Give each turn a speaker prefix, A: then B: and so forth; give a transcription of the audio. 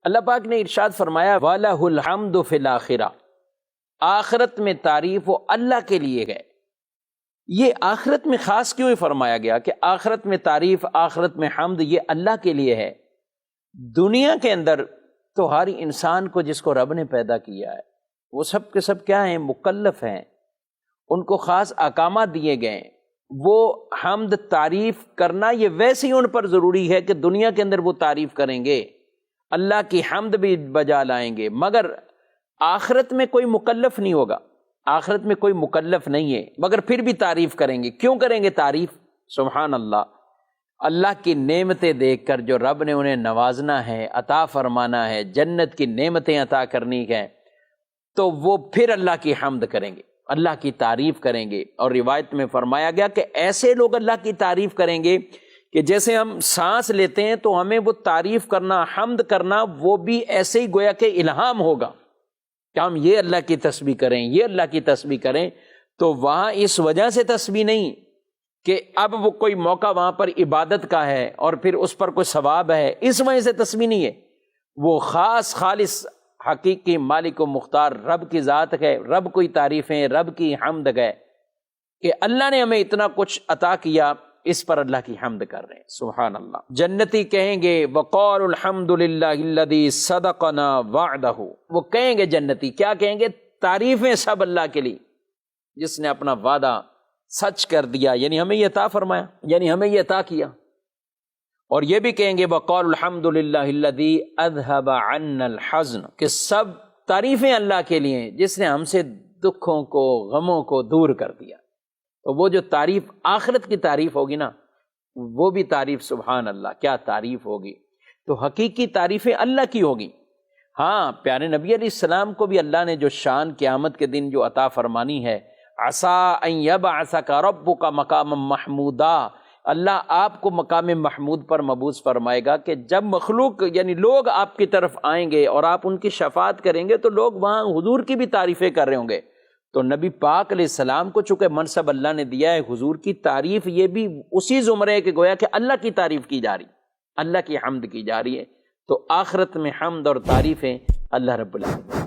A: اللہ پاک نے ارشاد فرمایا وَلَهُ الْحَمْدُ فِي الْآخِرَةِ، آخرت میں تعریف وہ اللہ کے لیے ہے۔ یہ آخرت میں خاص کیوں فرمایا گیا کہ آخرت میں تعریف، آخرت میں حمد یہ اللہ کے لیے ہے؟ دنیا کے اندر تو ہر انسان کو جس کو رب نے پیدا کیا ہے وہ سب کے سب کیا ہیں؟ مکلف ہیں، ان کو خاص احکامات دیے گئے ہیں۔ وہ حمد تعریف کرنا یہ ویسے ہی ان پر ضروری ہے کہ دنیا کے اندر وہ تعریف کریں گے، اللہ کی حمد بھی بجا لائیں گے، مگر آخرت میں کوئی مکلف نہیں ہوگا، آخرت میں کوئی مکلف نہیں ہے، مگر پھر بھی تعریف کریں گے۔ کیوں کریں گے تعریف؟ سبحان اللہ، اللہ کی نعمتیں دیکھ کر جو رب نے انہیں نوازنا ہے، عطا فرمانا ہے، جنت کی نعمتیں عطا کرنی ہے، تو وہ پھر اللہ کی حمد کریں گے، اللہ کی تعریف کریں گے۔ اور روایت میں فرمایا گیا کہ ایسے لوگ اللہ کی تعریف کریں گے کہ جیسے ہم سانس لیتے ہیں تو ہمیں وہ تعریف کرنا، حمد کرنا، وہ بھی ایسے ہی گویا کہ الہام ہوگا کہ ہم یہ اللہ کی تسبیح کریں، یہ اللہ کی تسبیح کریں۔ تو وہاں اس وجہ سے تسبیح نہیں کہ اب وہ کوئی موقع وہاں پر عبادت کا ہے اور پھر اس پر کوئی ثواب ہے، اس وجہ سے تسبیح نہیں ہے، وہ خاص خالص حقیقی مالک و مختار رب کی ذات ہے، رب کوئی تعریفیں، رب کی حمد ہے کہ اللہ نے ہمیں اتنا کچھ عطا کیا، اس پر اللہ کی حمد کر رہے ہیں۔ سبحان اللہ۔ جنتی کہیں گے وَقَالُوا الْحَمْدُ لِلَّهِ الَّذِي صَدَقَنَا وَعْدَهُ، وہ کہیں گے جنتی، کیا کہیں گے؟ تعریفیں سب اللہ کے لیے جس نے اپنا وعدہ سچ کر دیا، یعنی ہمیں یہ عطا فرمایا، یعنی ہمیں یہ عطا کیا۔ اور یہ بھی کہیں گے وَقَالُوا الْحَمْدُ لِلَّهِ الَّذِي أَذْهَبَ عَنَّا الْحَزْنَ، کہ سب تعریفیں اللہ کے لیے ہیں جس نے ہم سے دکھوں کو، غموں کو دور کر دیا۔ تو وہ جو تعریف آخرت کی تعریف ہوگی نا، وہ بھی تعریف سبحان اللہ، کیا تعریف ہوگی۔ تو حقیقی تعریفیں اللہ کی ہوگی۔ ہاں، پیارے نبی علیہ السلام کو بھی اللہ نے جو شان قیامت کے دن جو عطا فرمانی ہے، عَسَىٰ أَن يَبْعَثَكَ رَبُّكَ مَقَامًا مَحْمُودًا، اللہ آپ کو مقام محمود پر مبعوث فرمائے گا کہ جب مخلوق یعنی لوگ آپ کی طرف آئیں گے اور آپ ان کی شفاعت کریں گے تو لوگ وہاں حضور کی بھی تعریفیں کر رہے ہوں گے۔ تو نبی پاک علیہ السلام کو چونکہ منصب اللہ نے دیا ہے، حضور کی تعریف یہ بھی اسی زمرے کہ گویا کہ اللہ کی تعریف کی جا رہی، اللہ کی حمد کی جا رہی ہے۔ تو آخرت میں حمد اور تعریفیں اللہ رب العالمین۔